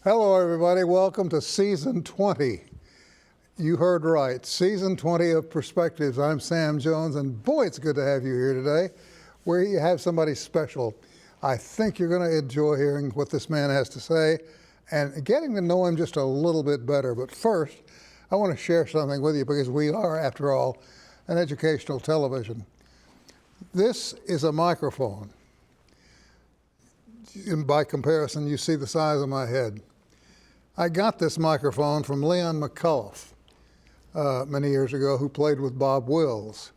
Hello, everybody. Welcome to Season 20. You heard right, Season 20 of Perspectives. I'm Sam Jones, and boy, it's good to have you here today. We have somebody special. I think you're going to enjoy hearing what this man has to say and getting to know him just a little bit better. But first, I want to share something with you because we are, after all, an educational television. This is a microphone. By comparison, you see the size of my head. I got this microphone from Leon McCullough many years ago, who played with Bob Wills.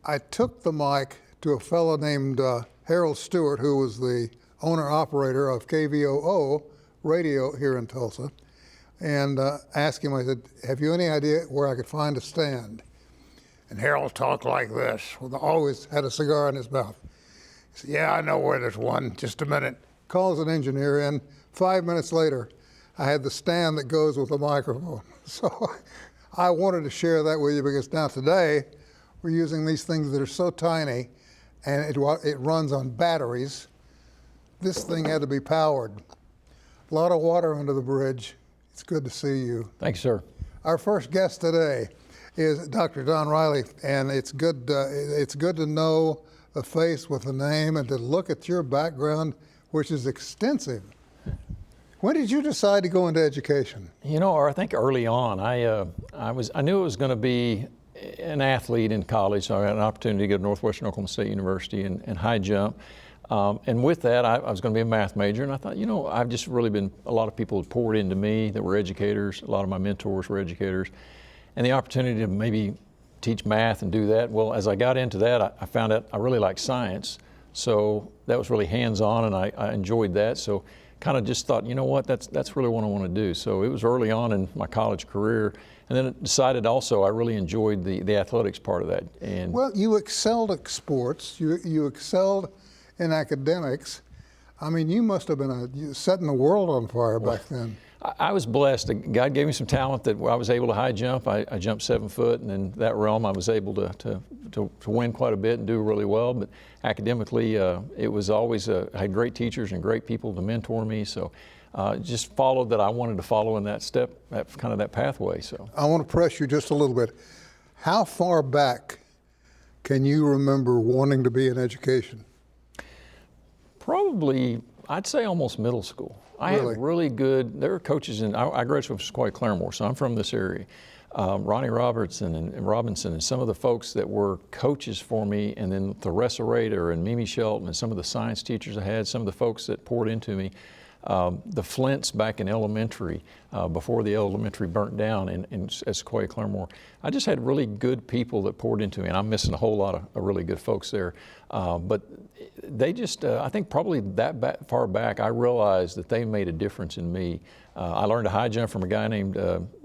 I took the mic to a fellow named Harold Stewart, who was the owner-operator of KVOO radio here in Tulsa, and asked him, I said, have you any idea where I could find a stand? And Harold talked like this, always had a cigar in his mouth. He said, yeah, I know where there's one, just a minute. Calls an engineer in. 5 minutes later, I had the stand that goes with the microphone. So I wanted to share that with you because now today we're using these things that are so tiny and it runs on batteries. This thing had to be powered. A lot of water under the bridge. It's good to see you. Thanks, sir. Our first guest today is Dr. Don Riley, and it's good to know a face with a name and to look at your background, which is extensive. When did you decide to go into education? You know, I think early on, I knew it was going to be an athlete in college. So I got an opportunity to go to Northwestern Oklahoma State University and high jump. And with that, I was going to be a math major. And I thought, you know, I've just really been, a lot of people had poured into me that were educators. A lot of my mentors were educators. And the opportunity to maybe teach math and do that. Well, as I got into that, I found out I really like science. So that was really hands-on, and I enjoyed that. So kind of just thought, you know what, that's really what I want to do. So it was early on in my college career, and then it decided also I really enjoyed the athletics part of that. And well, you excelled at sports, you excelled in academics. I mean, you must have been setting the world on fire back then. I was blessed. God gave me some talent that I was able to high jump. I jumped 7 foot, and in that realm I was able to win quite a bit and do really well. But academically, it was always, I had great teachers and great people to mentor me. So just followed that I wanted to follow in that step, that pathway. So I want to press you just a little bit. How far back can you remember wanting to be in education? Probably, I'd say almost middle school. I had really good, there were coaches, and I graduated from Sequoia Claremore, so I'm from this area. Ronnie Robertson and Robinson and some of the folks that were coaches for me, and then Theresa Rader and Mimi Shelton and some of the science teachers I had, some of the folks that poured into me. The Flints back in elementary, before the elementary burnt down at Sequoia Claremore. I just had really good people that poured into me, and I'm missing a whole lot of really good folks there. But they just, I think probably that far back, I realized that they made a difference in me. I learned a high jump from a guy named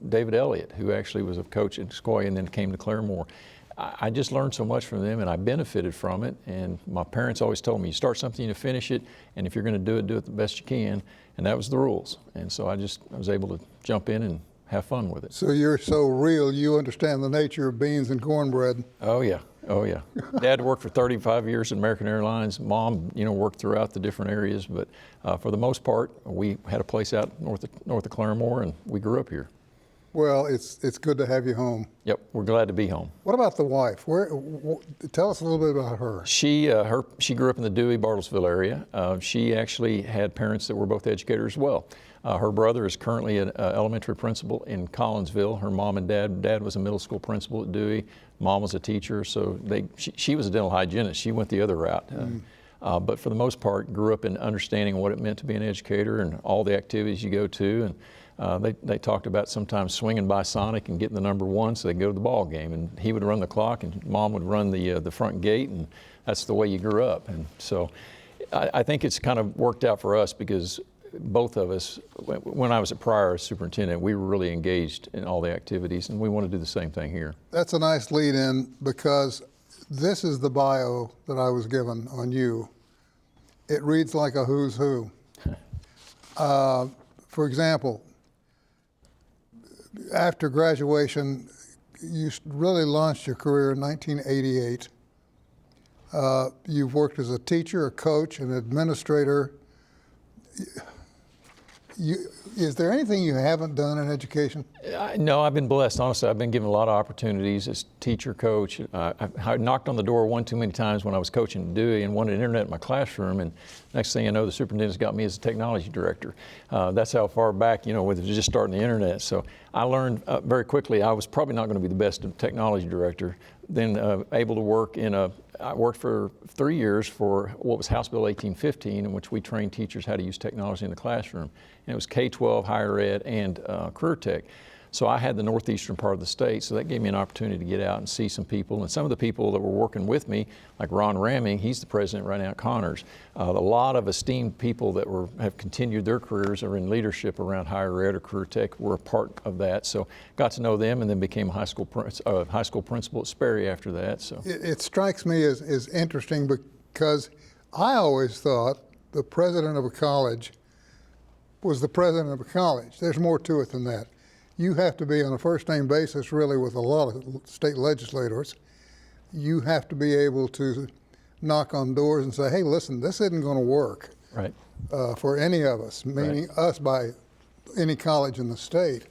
David Elliott, who actually was a coach at Sequoia and then came to Claremore. I just learned so much from them, and I benefited from it. And my parents always told me, you start something, you finish it, and if you're going to do it the best you can. And that was the rules. And so I was able to jump in and have fun with it. So you're so real, you understand the nature of beans and cornbread. Oh yeah, oh yeah. Dad worked for 35 years at American Airlines. Mom, worked throughout the different areas, but for the most part, we had a place out north of Claremore, and we grew up here. Well, it's good to have you home. Yep, we're glad to be home. What about the wife? Tell us a little bit about her. She grew up in the Dewey, Bartlesville area. She actually had parents that were both educators as well. Her brother is currently an elementary principal in Collinsville. Her mom and dad was a middle school principal at Dewey. Mom was a teacher, so she was a dental hygienist. She went the other route. But for the most part, grew up in understanding what it meant to be an educator and all the activities you go to. And they talked about sometimes swinging by Sonic and getting the number 1 so they'd go to the ball game. And he would run the clock and Mom would run the front gate, and that's the way you grew up. And so I think it's kind of worked out for us because both of us, when I was at Pryor as superintendent, we were really engaged in all the activities, and we want to do the same thing here. That's a nice lead in because this is the bio that I was given on you. It reads like a who's who. For example, after graduation, you really launched your career in 1988. You've worked as a teacher, a coach, an administrator. Is there anything you haven't done in education? No, I've been blessed. Honestly, I've been given a lot of opportunities as teacher, coach. I knocked on the door one too many times when I was coaching Dewey and wanted internet in my classroom. And next thing I know, the superintendent's got me as a technology director. That's how far back, with just starting the internet. So I learned very quickly I was probably not going to be the best technology director. Then able to work I worked for 3 years for what was House Bill 1815, in which we trained teachers how to use technology in the classroom. And it was K-12, higher ed, and career tech. So I had the northeastern part of the state, so that gave me an opportunity to get out and see some people. And some of the people that were working with me, like Ron Ramming, he's the president right now at Connors. A lot of esteemed people that have continued their careers or in leadership around higher ed or career tech were a part of that. So got to know them and then became a high school principal at Sperry after that. So it strikes me as interesting because I always thought the president of a college was the president of a college. There's more to it than that. You have to be on a first-name basis really with a lot of state legislators. You have to be able to knock on doors and say, hey, listen, this isn't going to work right. For any of us, meaning us by any college in the state.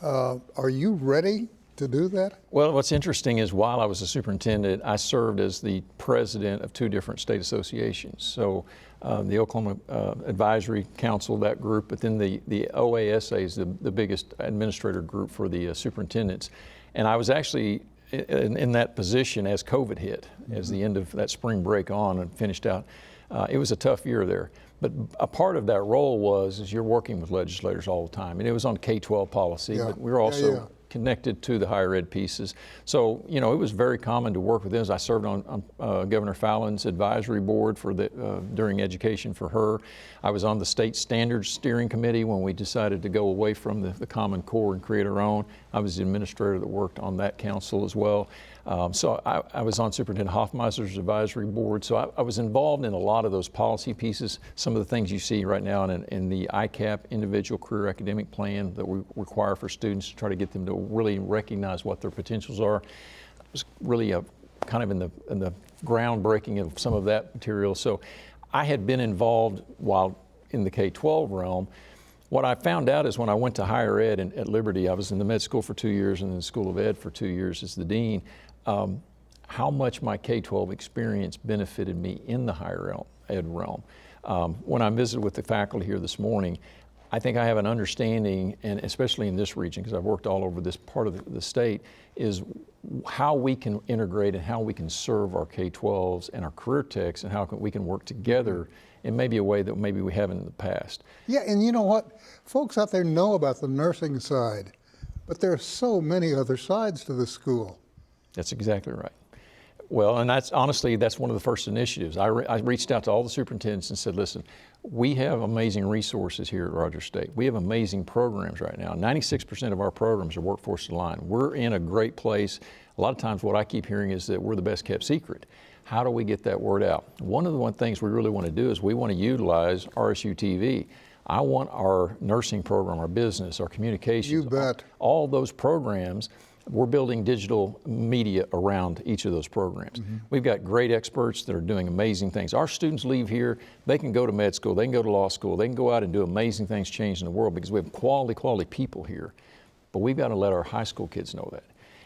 Are you ready to do that? Well, what's interesting is while I was a superintendent, I served as the president of 2 different state associations. So the Oklahoma Advisory Council, that group, but then the OASA is the biggest administrator group for the superintendents. And I was actually in that position as COVID hit, as the end of that spring break on and finished out. It was a tough year there. But a part of that role is you're working with legislators all the time. And it was on K-12 policy, but we were also connected to the higher ed pieces. So, it was very common to work with them. I served on Governor Fallon's advisory board for during education for her. I was on the state standards steering committee when we decided to go away from the Common Core and create our own. I was the administrator that worked on that council as well. So I was on Superintendent Hoffmeister's advisory board. So I was involved in a lot of those policy pieces, some of the things you see right now in the ICAP, Individual Career Academic Plan, that we require for students to try to get them to really recognize what their potentials are. It was really kind of in the groundbreaking of some of that material. So I had been involved while in the K-12 realm. What I found out is when I went to higher ed at Liberty, I was in the med school for 2 years and then the School of Ed for 2 years as the dean, how much my K-12 experience benefited me in the higher ed realm. When I visited with the faculty here this morning, I think I have an understanding, and especially in this region, because I've worked all over this part of the state, is how we can integrate and how we can serve our K-12s and our career techs and how we can work together in maybe a way that maybe we haven't in the past. Yeah, and you know what? Folks out there know about the nursing side, but there are so many other sides to the school. That's exactly right. Well, and that's honestly, that's one of the first initiatives. I reached out to all the superintendents and said, listen, we have amazing resources here at Rogers State. We have amazing programs right now. 96% of our programs are workforce aligned. We're in a great place. A lot of times what I keep hearing is that we're the best kept secret. How do we get that word out? One of the things we really want to do is we want to utilize RSU TV. I want our nursing program, our business, our communications, you bet. All those programs. We're building digital media around each of those programs. Mm-hmm. We've got great experts that are doing amazing things. Our students leave here, they can go to med school, they can go to law school, they can go out and do amazing things changing the world because we have quality people here. But we've got to let our high school kids know that.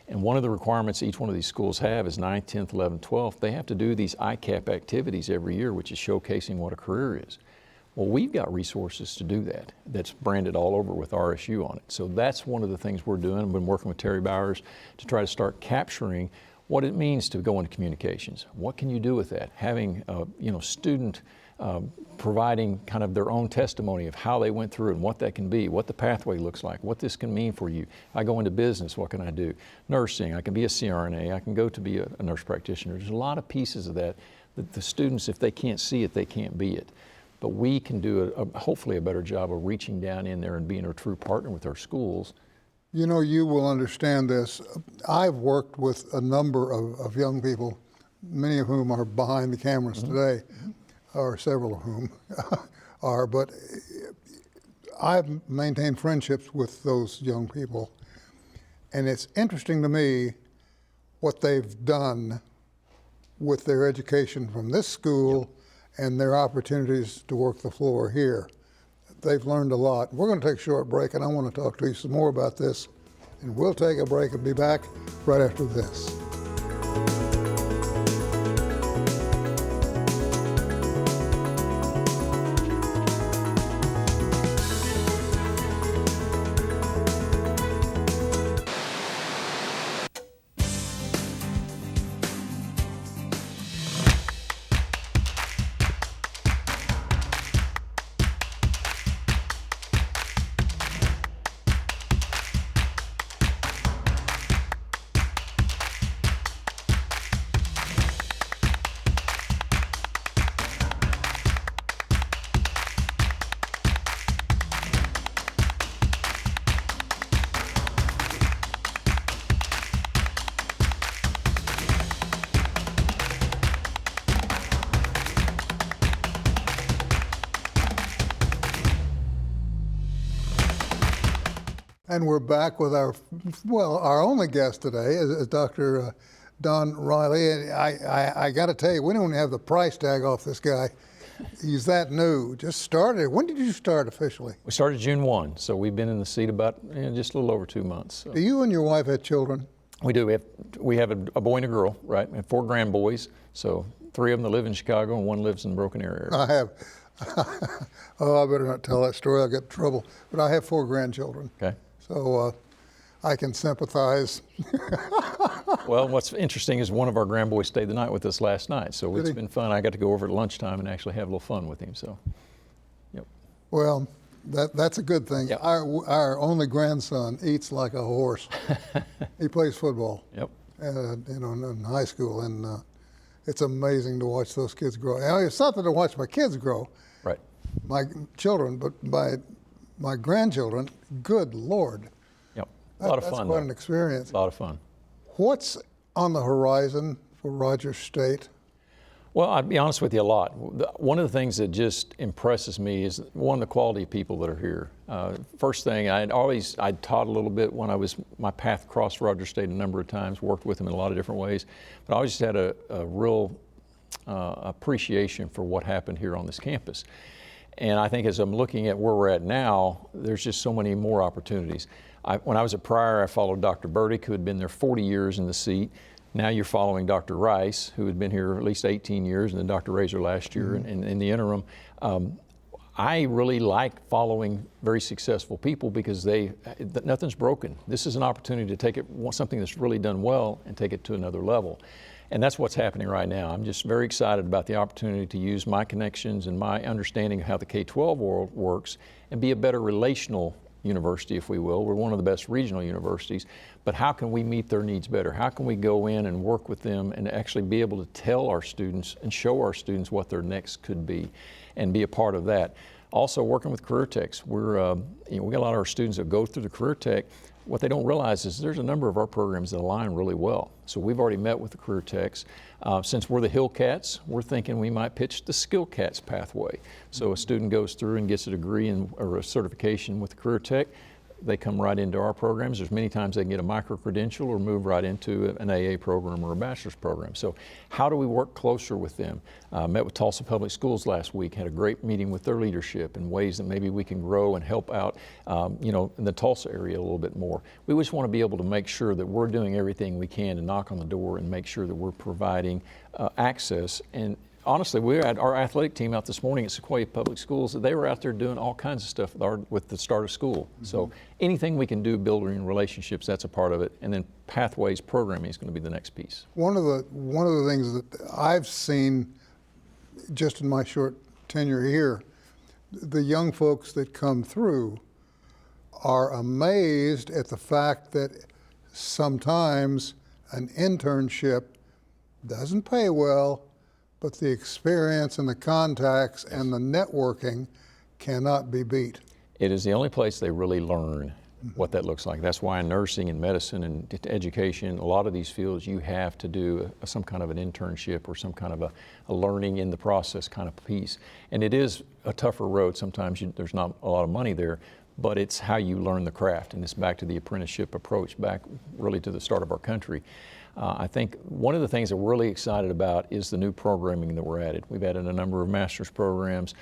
And one of the requirements each one of these schools have is 9th, 10th, 11th, 12th. They have to do these ICAP activities every year, which is showcasing what a career is. Well, we've got resources to do that. That's branded all over with RSU on it. So that's one of the things we're doing. I've been working with Terry Bowers to try to start capturing what it means to go into communications. What can you do with that? Having student providing kind of their own testimony of how they went through and what that can be, what the pathway looks like, what this can mean for you. I go into business, what can I do? Nursing, I can be a CRNA, I can go to be a nurse practitioner. There's a lot of pieces of that the students, if they can't see it, they can't be it. But we can do hopefully a better job of reaching down in there and being a true partner with our schools. You know, you will understand this. I've worked with a number of young people, many of whom are behind the cameras today, or several of whom are, but I've maintained friendships with those young people. And it's interesting to me what they've done with their education from this school and their opportunities to work the floor here. they've learned a lot. We're going to take a short break, and I want to talk to you some more about this. And we'll take a break and be back right after this. And we're back with our only guest today is Dr. Don Riley. And I got to tell you, we don't have the price tag off this guy. He's that new. Just started. When did you start officially? We started June 1, so we've been in the seat about just a little over 2 months. So. Do you and your wife have children? We do. We have a boy and a girl, right? We have 4 grandboys. So 3 of them that live in Chicago and 1 lives in the Broken Arrow area. I have. Oh, I better not tell that story. I'll get in trouble. But I have 4 grandchildren. Okay. So I can sympathize. Well, what's interesting is one of our grandboys stayed the night with us last night, so it's been fun. I got to go over at lunchtime and actually have a little fun with him. So, yep. Well, that's a good thing. Yep. Our only grandson eats like a horse. He plays football. Yep. In high school, and it's amazing to watch those kids grow. Now, it's something to watch my kids grow. Right. My children, but my grandchildren, good Lord. Yep. A lot of fun. That's quite an experience. A lot of fun. What's on the horizon for Rogers State? Well, I'll be honest with you, a lot. One of the things that just impresses me is, one, the quality of people that are here. First thing, I'd taught a little bit when my path crossed Rogers State a number of times, worked with them in a lot of different ways, but I always just had a real appreciation for what happened here on this campus. And I think as I'm looking at where we're at now, there's just so many more opportunities. When I was at Pryor, I followed Dr. Burdick, who had been there 40 years in the seat. Now you're following Dr. Rice, who had been here at least 18 years, and then Dr. Razor last year. Mm-hmm. And in the interim, I really like following very successful people because nothing's broken. This is an opportunity to take something that's really done well and take it to another level. And that's what's happening right now. I'm just very excited about the opportunity to use my connections and my understanding of how the K-12 world works and be a better relational university, if we will. We're one of the best regional universities, but how can we meet their needs better? How can we go in and work with them and actually be able to tell our students and show our students what their next could be and be a part of that? Also working with career techs. We got a lot of our students that go through the career tech. What they don't realize is there's a number of our programs that align really well. So we've already met with the career techs. Since we're the Hill Cats, we're thinking we might pitch the Skill Cats pathway. So a student goes through and gets a degree or a certification with the career tech. They come right into our programs. There's many times they can get a micro-credential or move right into an AA program or a bachelor's program. So how do we work closer with them? Met with Tulsa Public Schools last week, had a great meeting with their leadership in ways that maybe we can grow and help out in the Tulsa area a little bit more. We just want to be able to make sure that we're doing everything we can to knock on the door and make sure that we're providing access. And honestly, we had our athletic team out this morning at Sequoia Public Schools. They were out there doing all kinds of stuff with the start of school. Mm-hmm. So anything we can do building relationships, that's a part of it. And then pathways programming is going to be the next piece. One of the things that I've seen just in my short tenure here, the young folks that come through are amazed at the fact that sometimes an internship doesn't pay well, but the experience and the contacts and the networking cannot be beat. It is the only place they really learn what that looks like. That's why in nursing and medicine and education, a lot of these fields, you have to do some kind of an internship or some kind of a learning in the process kind of piece. And it is a tougher road. Sometimes there's not a lot of money there, but it's how you learn the craft, and it's back to the apprenticeship approach, back really to the start of our country. I think one of the things that we're really excited about is the new programming that we're added. We've added a number of master's programs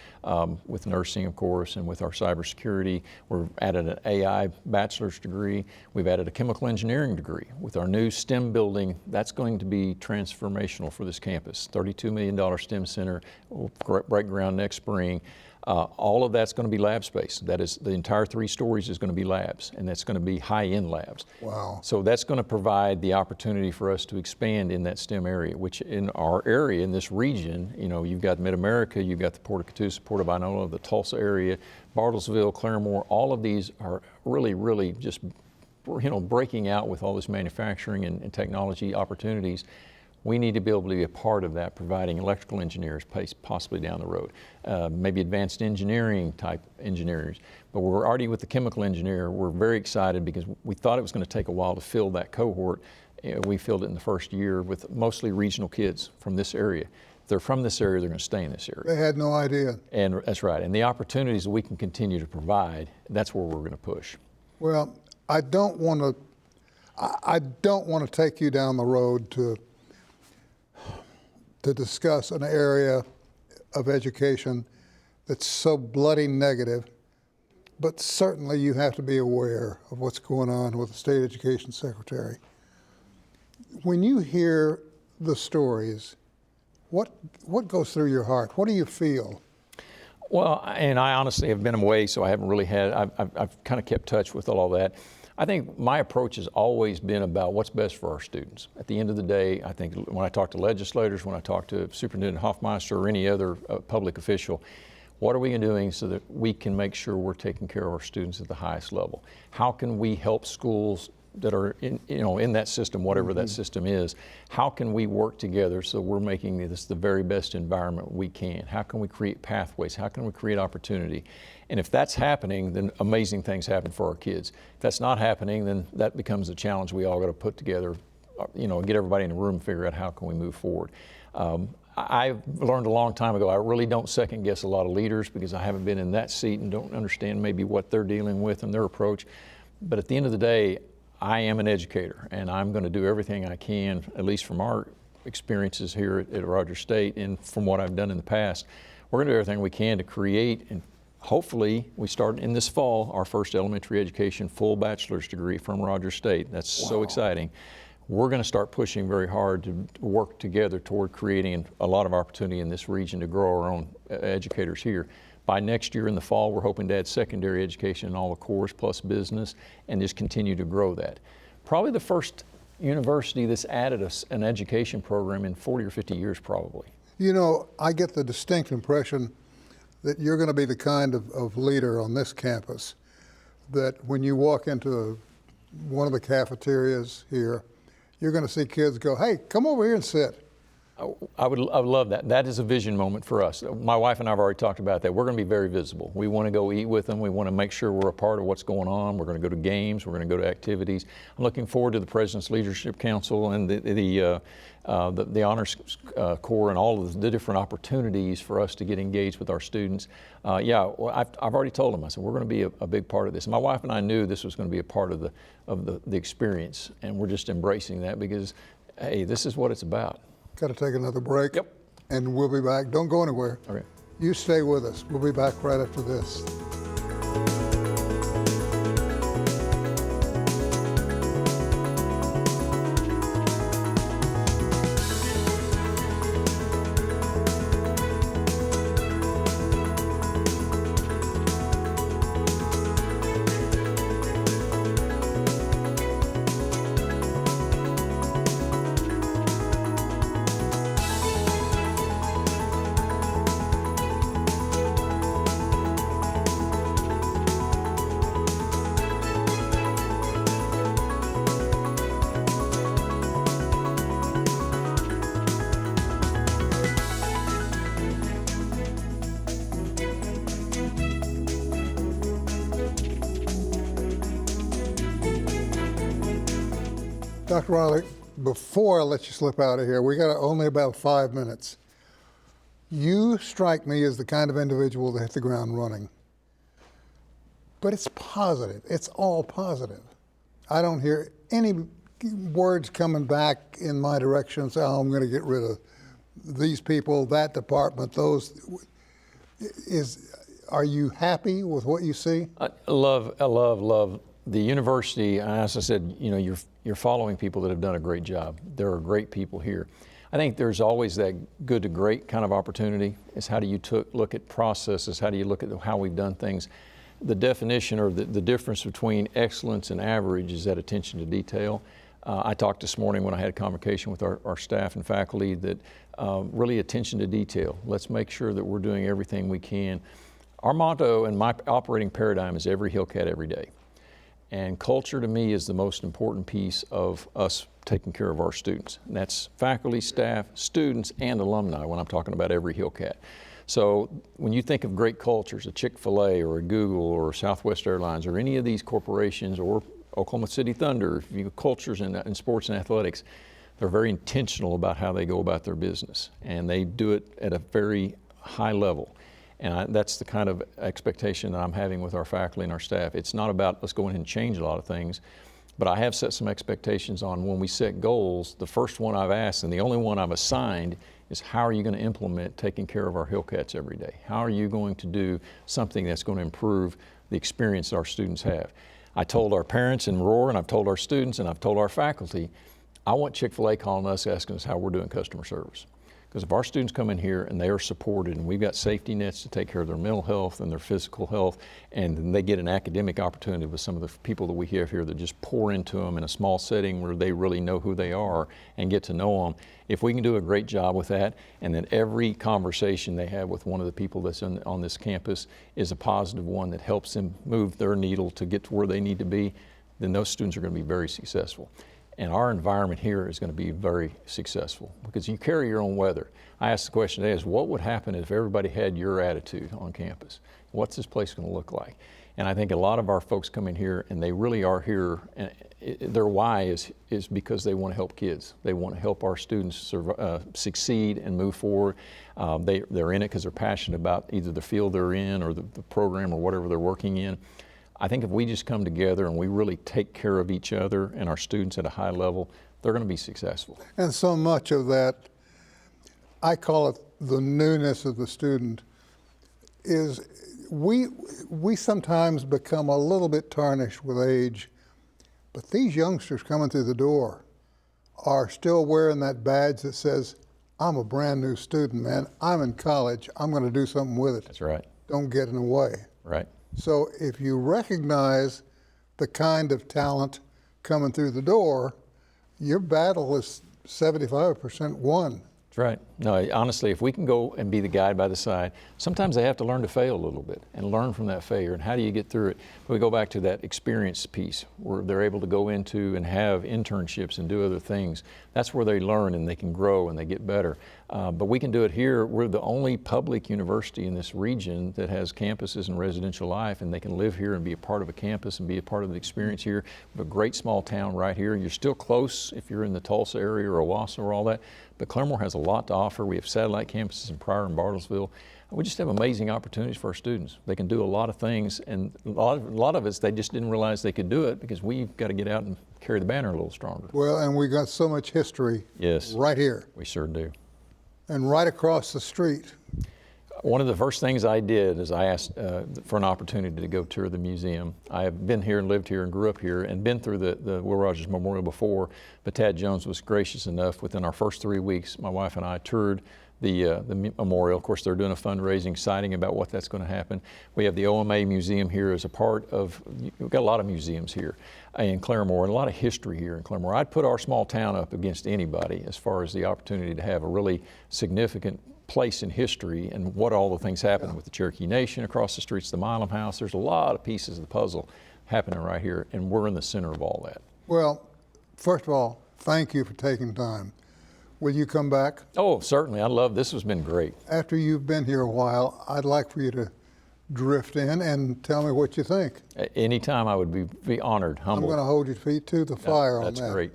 with nursing, of course, and with our cybersecurity. We've added an AI bachelor's degree. We've added a chemical engineering degree. With our new STEM building, that's going to be transformational for this campus. $32 million STEM center will break ground next spring. All of that's going to be lab space. That is, the entire 3 stories is going to be labs, and that's going to be high-end labs. Wow. So that's going to provide the opportunity for us to expand in that STEM area, which in our area, in this region, you know, you've got Mid-America, you've got the Port of Catoosa, Port of Inola, the Tulsa area, Bartlesville, Claremore, all of these are really, really just, you know, breaking out with all this manufacturing and technology opportunities. We need to be able to be a part of that, providing electrical engineers possibly down the road, maybe advanced engineering type engineers. But we're already with the chemical engineer. We're very excited because we thought it was going to take a while to fill that cohort. We filled it in the first year with mostly regional kids from this area. If they're from this area, they're going to stay in this area. They had no idea. And that's right. And the opportunities that we can continue to provide, that's where we're going to push. Well, I don't want to take you down the road to discuss an area of education that's so bloody negative, but certainly you have to be aware of what's going on with the state education secretary. When you hear the stories, what goes through your heart? What do you feel? Well, and I honestly have been away, so I haven't really had, I've kind of kept touch with all that. I think my approach has always been about what's best for our students. At the end of the day, I think when I talk to legislators, when I talk to Superintendent Hoffmeister or any other public official, what are we doing so that we can make sure we're taking care of our students at the highest level? How can we help schools that are in that system, whatever that system is? How can we work together so we're making this the very best environment we can? How can we create pathways? How can we create opportunity? And if that's happening, then amazing things happen for our kids. If that's not happening, then that becomes a challenge we all got to put together, get everybody in a room and figure out how can we move forward. I learned a long time ago, I really don't second guess a lot of leaders because I haven't been in that seat and don't understand maybe what they're dealing with and their approach. But at the end of the day, I am an educator, and I'm going to do everything I can, at least from our experiences here at Rogers State and from what I've done in the past. We're going to do everything we can to create, and hopefully we start in this fall, our first elementary education full bachelor's degree from Rogers State. That's so exciting. We're going to start pushing very hard to work together toward creating a lot of opportunity in this region to grow our own educators here. By next year in the fall, we're hoping to add secondary education in all the course plus business and just continue to grow that. Probably the first university that's added an education program in 40 or 50 years probably. You know, I get the distinct impression that you're going to be the kind of leader on this campus that when you walk into one of the cafeterias here, you're going to see kids go, hey, come over here and sit. I would love that. That is a vision moment for us. My wife and I have already talked about that. We're going to be very visible. We want to go eat with them. We want to make sure we're a part of what's going on. We're going to go to games. We're going to go to activities. I'm looking forward to the President's Leadership Council and the Honors Corps and all of the different opportunities for us to get engaged with our students. I've already told them. I said we're going to be a big part of this. My wife and I knew this was going to be a part of the experience, and we're just embracing that because, hey, this is what it's about. Got to take another break. Yep. And we'll be back. Don't go anywhere. Okay. You stay with us. We'll be back right after this. Dr. Raleigh, before I let you slip out of here, we got only about 5 minutes. You strike me as the kind of individual that hit the ground running. But it's positive. It's all positive. I don't hear any words coming back in my direction saying, oh, I'm going to get rid of these people, that department, those. Are you happy with what you see? I love the university. As I said, you know, you're following people that have done a great job. There are great people here. I think there's always that good to great kind of opportunity. Is how do you look at processes? How do you look at how we've done things? The definition or the difference between excellence and average is that attention to detail. I talked this morning when I had a conversation with our staff and faculty that really attention to detail. Let's make sure that we're doing everything we can. Our motto and my operating paradigm is every Hillcat every day. And culture to me is the most important piece of us taking care of our students. And that's faculty, staff, students, and alumni when I'm talking about every Hillcat. So when you think of great cultures, a Chick-fil-A or a Google or Southwest Airlines or any of these corporations or Oklahoma City Thunder, cultures in sports and athletics, they're very intentional about how they go about their business. And they do it at a very high level. And that's the kind of expectation that I'm having with our faculty and our staff. It's not about let's go in and change a lot of things, but I have set some expectations on when we set goals. The first one I've asked and the only one I've assigned is how are you going to implement taking care of our Hillcats every day? How are you going to do something that's going to improve the experience that our students have? I told our parents in Roar, and I've told our students, and I've told our faculty, I want Chick-fil-A calling us, asking us how we're doing customer service. Because if our students come in here and they are supported and we've got safety nets to take care of their mental health and their physical health, and then they get an academic opportunity with some of the people that we have here that just pour into them in a small setting where they really know who they are and get to know them, if we can do a great job with that, and then every conversation they have with one of the people that's on this campus is a positive one that helps them move their needle to get to where they need to be, then those students are going to be very successful. And our environment here is going to be very successful because you carry your own weather. I asked the question today is what would happen if everybody had your attitude on campus? What's this place going to look like? And I think a lot of our folks come in here and they really are here, and their why is because they want to help kids. They want to help our students succeed and move forward. They're in it because they're passionate about either the field they're in or the program or whatever they're working in. I think if we just come together and we really take care of each other and our students at a high level, they're going to be successful. And so much of that, I call it the newness of the student, is we sometimes become a little bit tarnished with age, but these youngsters coming through the door are still wearing that badge that says, I'm a brand new student, man. I'm in college. I'm going to do something with it. That's right. Don't get in the way. Right. So if you recognize the kind of talent coming through the door, your battle is 75% won. That's right. No, honestly, if we can go and be the guide by the side, sometimes they have to learn to fail a little bit and learn from that failure. And how do you get through it? We go back to that experience piece where they're able to go into and have internships and do other things. That's where they learn and they can grow and they get better. But we can do it here. We're the only public university in this region that has campuses and residential life, and they can live here and be a part of a campus and be a part of the experience here. We have a great small town right here. You're still close if you're in the Tulsa area or Owasso or all that, but Claremore has a lot to offer. We have satellite campuses in Pryor and Bartlesville. We just have amazing opportunities for our students. They can do a lot of things, and a lot of us, they just didn't realize they could do it because we've got to get out and carry the banner a little stronger. Well, and we got so much history right here. We sure do. And right across the street. One of the first things I did is I asked for an opportunity to go tour the museum. I have been here and lived here and grew up here and been through the Will Rogers Memorial before, but Tad Jones was gracious enough. Within our first 3 weeks, my wife and I toured the memorial. Of course, they're doing a fundraising, exciting about what that's going to happen. We have the OMA Museum here as a part of, we've got a lot of museums here in Claremore and a lot of history here in Claremore. I'd put our small town up against anybody as far as the opportunity to have a really significant place in history and what all the things happened with the Cherokee Nation across the streets, the Milam House. There's a lot of pieces of the puzzle happening right here, and we're in the center of all that. Well, first of all, thank you for taking time. Will you come back? Oh, certainly. I love this. Has been great. After you've been here a while, I'd like for you to drift in and tell me what you think. Anytime, I would be honored, humbled. I'm going to hold your feet to the fire on that. That's great.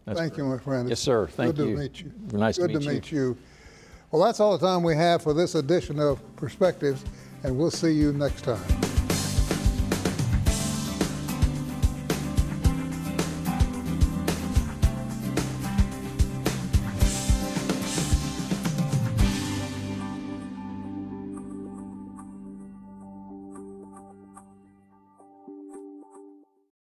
Thank you, my friend. Yes, sir. Thank you. Good to meet you. Nice to meet you. Good to meet you. Well, that's all the time we have for this edition of Perspectives, and we'll see you next time.